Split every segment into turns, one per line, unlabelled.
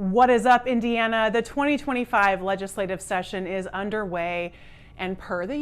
What is up, Indiana? The 2025 legislative session is underway, and per the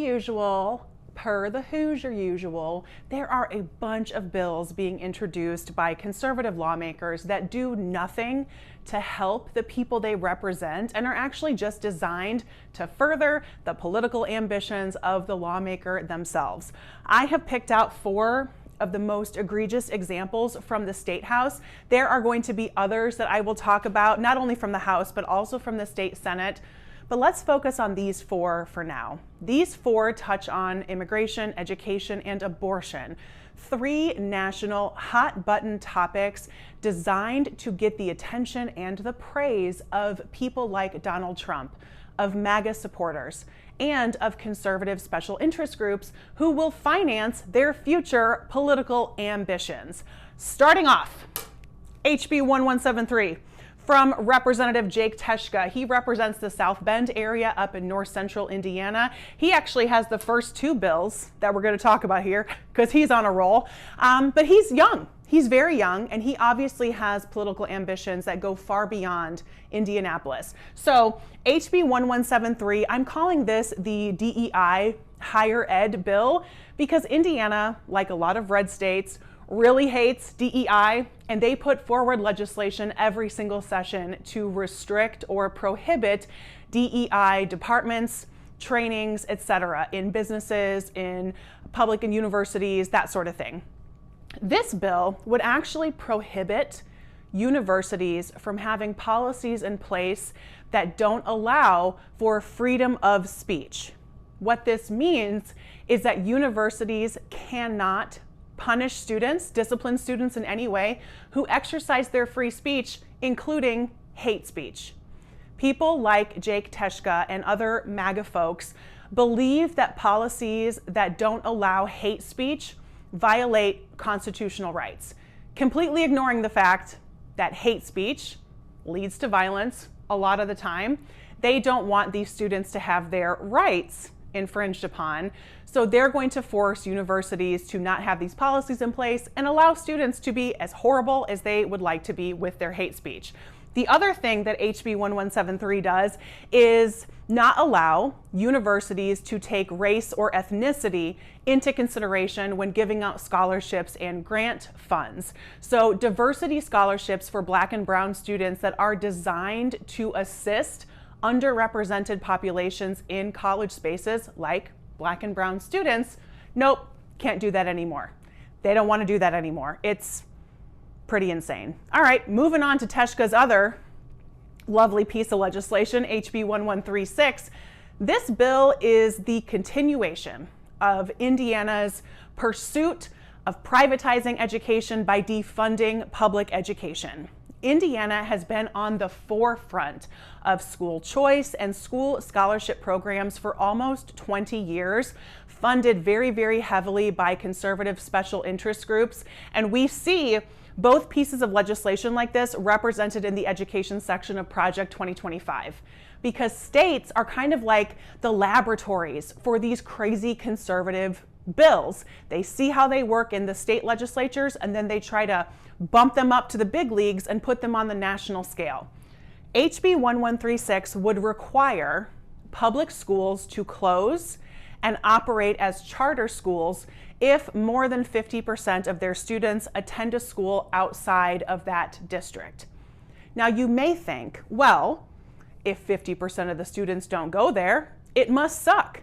Hoosier usual, there are a bunch of bills being introduced by conservative lawmakers that do nothing to help the people they represent and are actually just designed to further the political ambitions of the lawmaker themselves. I have picked out four of the most egregious examples from the State House. There are going to be others that I will talk about, not only from the House, but also from the State Senate. But let's focus on these four for now. These four touch on immigration, education, and abortion. Three national hot button topics designed to get the attention and the praise of people like Donald Trump, of MAGA supporters, and of conservative special interest groups who will finance their future political ambitions. Starting off, HB 1173 from Representative Jake Teshka. He represents the South Bend area up in north central Indiana. He actually has the first two bills that we're going to talk about here because he's on a roll. But he's young. He's very young, and he obviously has political ambitions that go far beyond Indianapolis. So HB 1173, I'm calling this the DEI higher ed bill because Indiana, like a lot of red states, really hates DEI, and they put forward legislation every single session to restrict or prohibit DEI departments, trainings, etc., in businesses, in public and universities, that sort of thing. This bill would actually prohibit universities from having policies in place that don't allow for freedom of speech. What this means is that universities cannot punish students, discipline students in any way, who exercise their free speech, including hate speech. People like Jake Teshka and other MAGA folks believe that policies that don't allow hate speech violate constitutional rights, completely ignoring the fact that hate speech leads to violence a lot of the time. They don't want these students to have their rights infringed upon, so they're going to force universities to not have these policies in place and allow students to be as horrible as they would like to be with their hate speech. The other thing that HB 1173 does is not allow universities to take race or ethnicity into consideration when giving out scholarships and grant funds. So diversity scholarships for Black and brown students that are designed to assist underrepresented populations in college spaces like Black and brown students, nope, can't do that anymore. They don't want to do that anymore. It's pretty insane. All right, moving on to Teshka's other lovely piece of legislation, HB 1136. This bill is the continuation of Indiana's pursuit of privatizing education by defunding public education. Indiana has been on the forefront of school choice and school scholarship programs for almost 20 years, funded very, very heavily by conservative special interest groups. And we see both pieces of legislation like this represented in the education section of Project 2025, because states are kind of like the laboratories for these crazy conservative bills. They see how they work in the state legislatures, and then they try to bump them up to the big leagues and put them on the national scale. HB 1136 would require public schools to close and operate as charter schools if more than 50% of their students attend a school outside of that district. Now, you may think, well, if 50% of the students don't go there, it must suck.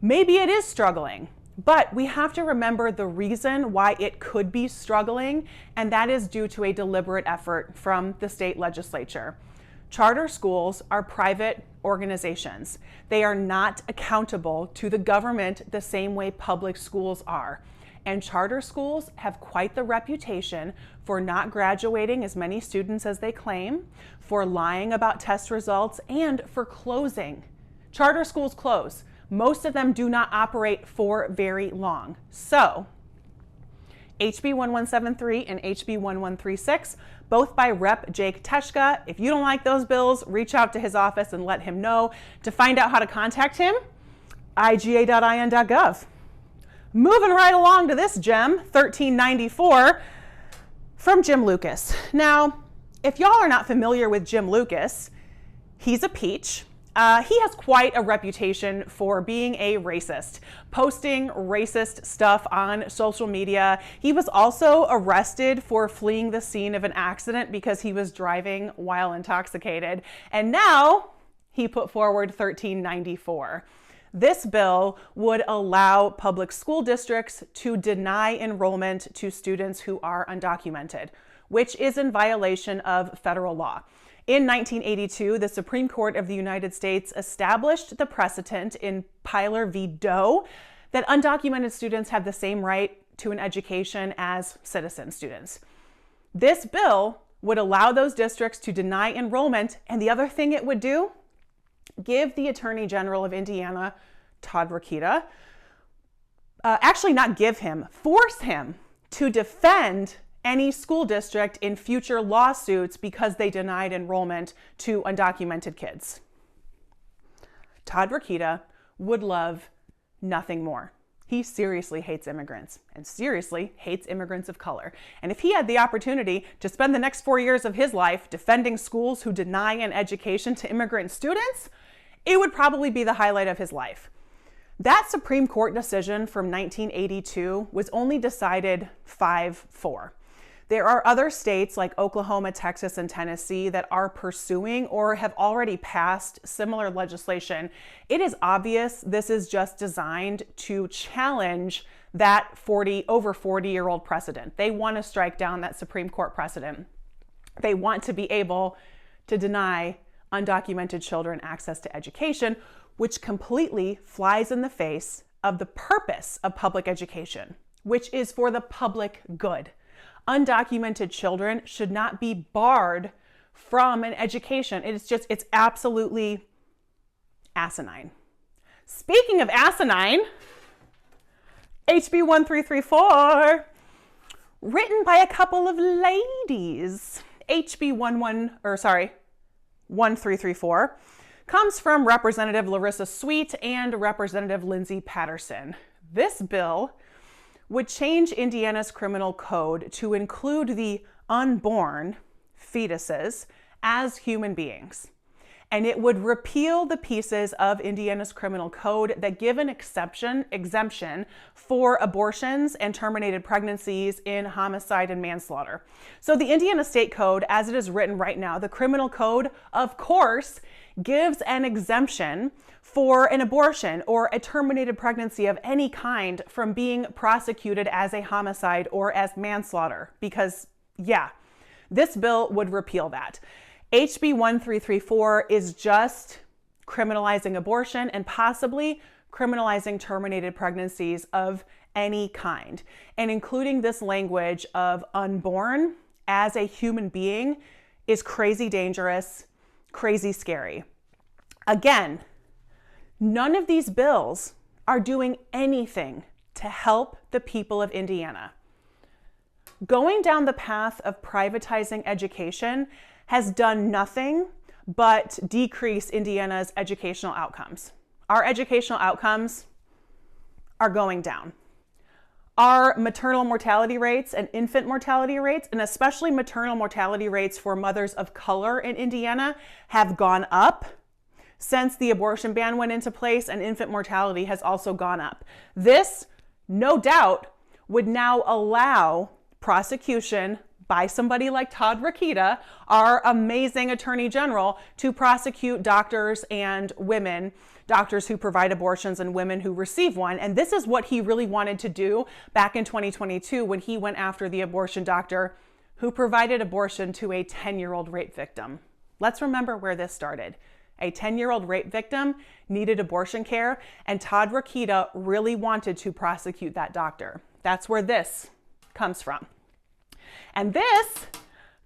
Maybe it is struggling, but we have to remember the reason why it could be struggling, and that is due to a deliberate effort from the state legislature. Charter schools are private organizations. They are not accountable to the government the same way public schools are. And charter schools have quite the reputation for not graduating as many students as they claim, for lying about test results, and for closing. Charter schools close. Most of them do not operate for very long. So, HB 1173 and HB 1136, both by Rep. Jake Teshka. If you don't like those bills, reach out to his office and let him know. To find out how to contact him, iga.in.gov. Moving right along to this gem, 1394, from Jim Lucas. Now, If y'all are not familiar with Jim Lucas, he's a peach. He has quite a reputation for being a racist, posting racist stuff on social media. He was also arrested for fleeing the scene of an accident because he was driving while intoxicated. And now he put forward 1394. This bill would allow public school districts to deny enrollment to students who are undocumented, which is in violation of federal law. In 1982, the Supreme Court of the United States established the precedent in Pilar v. Doe that undocumented students have the same right to an education as citizen students. This bill would allow those districts to deny enrollment, and the other thing it would do, give the Attorney General of Indiana, Todd Rokita, actually not give him, force him to defend any school district in future lawsuits because they denied enrollment to undocumented kids. Todd Rokita would love nothing more. He seriously hates immigrants and seriously hates immigrants of color. And if he had the opportunity to spend the next 4 years of his life defending schools who deny an education to immigrant students, it would probably be the highlight of his life. That Supreme Court decision from 1982 was only decided 5-4. There are other states like Oklahoma, Texas, and Tennessee that are pursuing or have already passed similar legislation. It is obvious this is just designed to challenge that over 40-year-old precedent. They want to strike down that Supreme Court precedent. They want to be able to deny undocumented children access to education, which completely flies in the face of the purpose of public education, which is for the public good. Undocumented children should not be barred from an education. It's absolutely asinine. Speaking of asinine, HB 1334, written by a couple of ladies. HB 1334 comes from Representative Larissa Sweet and Representative Lindsay Patterson. This bill would change Indiana's criminal code to include the unborn fetuses as human beings. And it would repeal the pieces of Indiana's criminal code that give an exemption for abortions and terminated pregnancies in homicide and manslaughter. So the Indiana State Code, as it is written right now, the criminal code, of course, gives an exemption for an abortion or a terminated pregnancy of any kind from being prosecuted as a homicide or as manslaughter. Because, yeah, this bill would repeal that. HB 1334 is just criminalizing abortion and possibly criminalizing terminated pregnancies of any kind. And including this language of unborn as a human being is crazy dangerous, crazy scary. Again, none of these bills are doing anything to help the people of Indiana. Going down the path of privatizing education has done nothing but decrease Indiana's educational outcomes. Our educational outcomes are going down. Our maternal mortality rates and infant mortality rates, and especially maternal mortality rates for mothers of color in Indiana, have gone up since the abortion ban went into place, and infant mortality has also gone up. This, no doubt, would now allow prosecution by somebody like Todd Rokita, our amazing Attorney General, to prosecute doctors and women, doctors who provide abortions and women who receive one. And this is what he really wanted to do back in 2022 when he went after the abortion doctor who provided abortion to a 10-year-old rape victim. Let's remember where this started. A 10-year-old rape victim needed abortion care, and Todd Rokita really wanted to prosecute that doctor. That's where this comes from. And this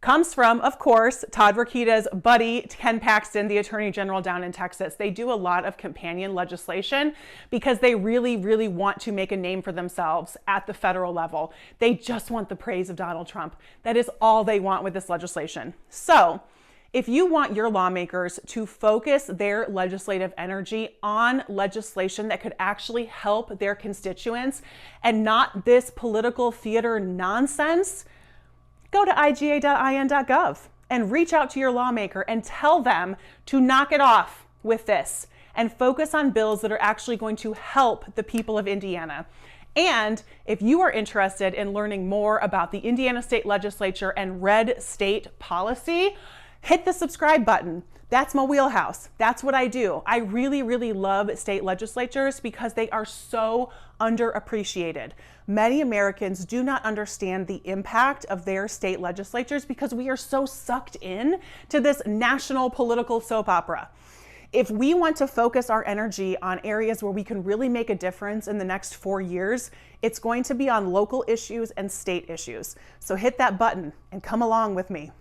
comes from, of course, Todd Rokita's buddy, Ken Paxton, the Attorney General down in Texas. They do a lot of companion legislation because they really, really want to make a name for themselves at the federal level. They just want the praise of Donald Trump. That is all they want with this legislation. So if you want your lawmakers to focus their legislative energy on legislation that could actually help their constituents and not this political theater nonsense, go to iga.in.gov and reach out to your lawmaker and tell them to knock it off with this and focus on bills that are actually going to help the people of Indiana. And if you are interested in learning more about the Indiana State Legislature and red state policy, hit the subscribe button. That's my wheelhouse. That's what I do. I really, really love state legislatures because they are so underappreciated. Many Americans do not understand the impact of their state legislatures because we are so sucked in to this national political soap opera. If we want to focus our energy on areas where we can really make a difference in the next 4 years, it's going to be on local issues and state issues. So hit that button and come along with me.